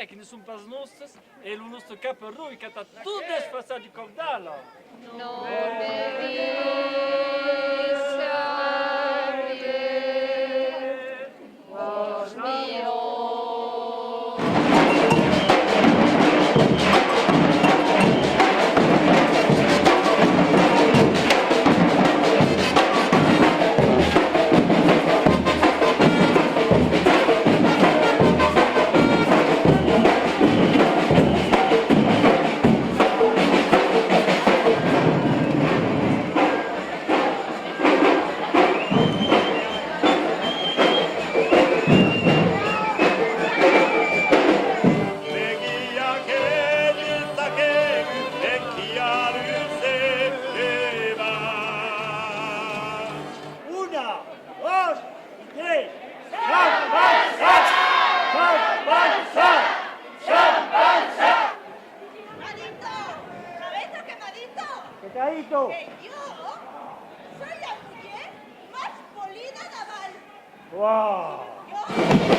che ne sono pas nostres e il nostro capo Rui che ha tutto sfassato di cordalo. Non Sabie, vos mio. ¿Qué te ha dicho? Que yo soy la mujer más polida naval. ¡Wow! Yo